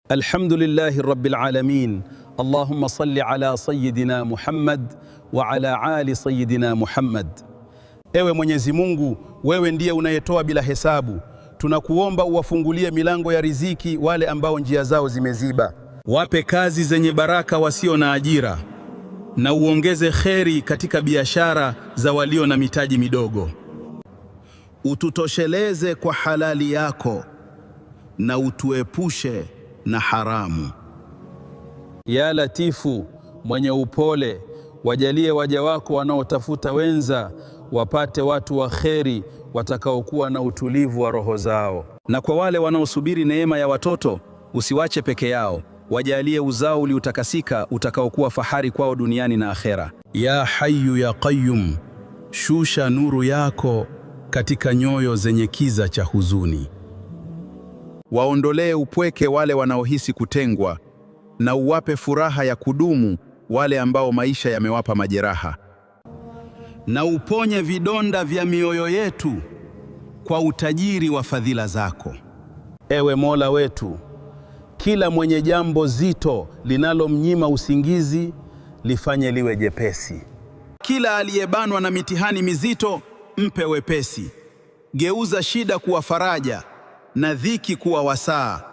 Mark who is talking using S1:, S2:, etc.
S1: Alhamdulillahi rabbil alamin. Allahumma salli ala sayyidina Muhammad wa ala ali sayyidina Muhammad. Ewe Mwenyezi Mungu, wewe ndiye unayetoa bila hesabu. Tunakuomba uwafungulie milango ya riziki wale ambao njia zao zimeziba. Wape kazi zenye baraka wasio na ajira, na uongeze kheri katika biashara za walio na mitaji midogo. Ututosheleze kwa halali yako na utuepushe na haramu. Ya Latifu, mwenye upole, wajalie waja wako wanaotafuta wenza wapate watu wa kheri watakaokuwa na utulivu wa roho zao. Na kwa wale wanaosubiri neema ya watoto, usiwache peke yao, wajalie uzao uliutakasika utakaokuwa fahari kwao duniani na akhera. Ya Hayyu ya Qayyum, shusha nuru yako katika nyoyo zenye kiza cha huzuni. Waondolee upweke wale wanaohisi kutengwa, na uwape furaha ya kudumu wale ambao maisha yamewapa majeraha. Na uponye vidonda vya mioyo yetu kwa utajiri wa fadhila zako. Ewe Mola wetu, kila mwenye jambo zito linalomnyima usingizi lifanye liwe jepesi. Kila aliyebanwa na mitihani mizito mpe wepesi. Geuza shida kuwa faraja na dhiki kuwa wasaa.